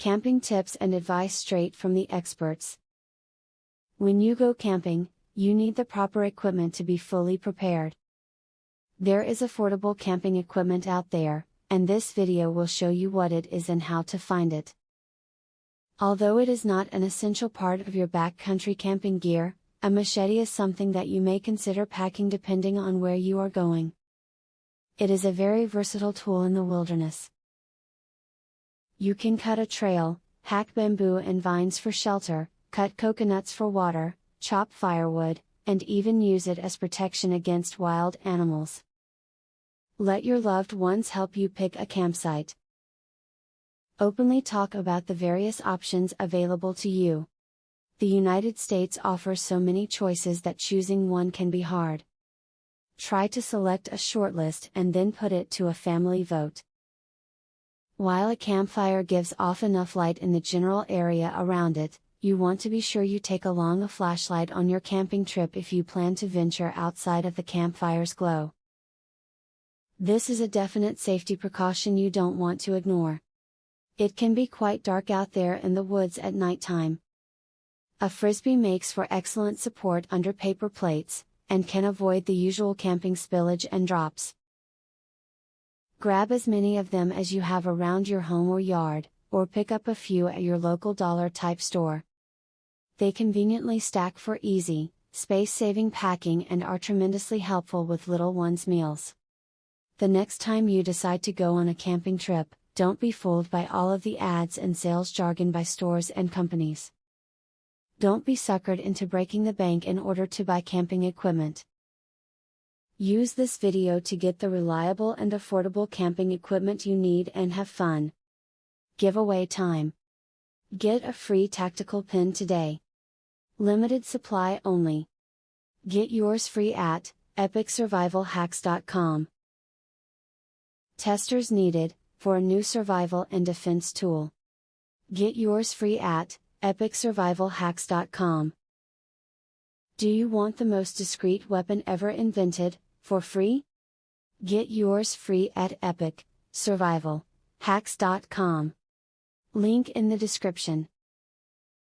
Camping tips and advice straight from the experts. When you go camping, you need the proper equipment to be fully prepared. There is affordable camping equipment out there, and this video will show you what it is and how to find it. Although it is not an essential part of your backcountry camping gear, a machete is something that you may consider packing depending on where you are going. It is a very versatile tool in the wilderness. You can cut a trail, hack bamboo and vines for shelter, cut coconuts for water, chop firewood, and even use it as protection against wild animals. Let your loved ones help you pick a campsite. Openly talk about the various options available to you. The United States offers so many choices that choosing one can be hard. Try to select a shortlist and then put it to a family vote. While a campfire gives off enough light in the general area around it, you want to be sure you take along a flashlight on your camping trip if you plan to venture outside of the campfire's glow. This is a definite safety precaution you don't want to ignore. It can be quite dark out there in the woods at nighttime. A frisbee makes for excellent support under paper plates, and can avoid the usual camping spillage and drops. Grab as many of them as you have around your home or yard, or pick up a few at your local dollar-type store. They conveniently stack for easy, space-saving packing and are tremendously helpful with little ones' meals. The next time you decide to go on a camping trip, don't be fooled by all of the ads and sales jargon by stores and companies. Don't be suckered into breaking the bank in order to buy camping equipment. Use this video to get the reliable and affordable camping equipment you need and have fun. Giveaway time. Get a free tactical pin today. Limited supply only. Get yours free at epicsurvivalhacks.com. Testers needed, for a new survival and defense tool. Get yours free at epicsurvivalhacks.com. Do you want the most discreet weapon ever invented, for free? Get yours free at epicsurvivalhacks.com. Link in the description.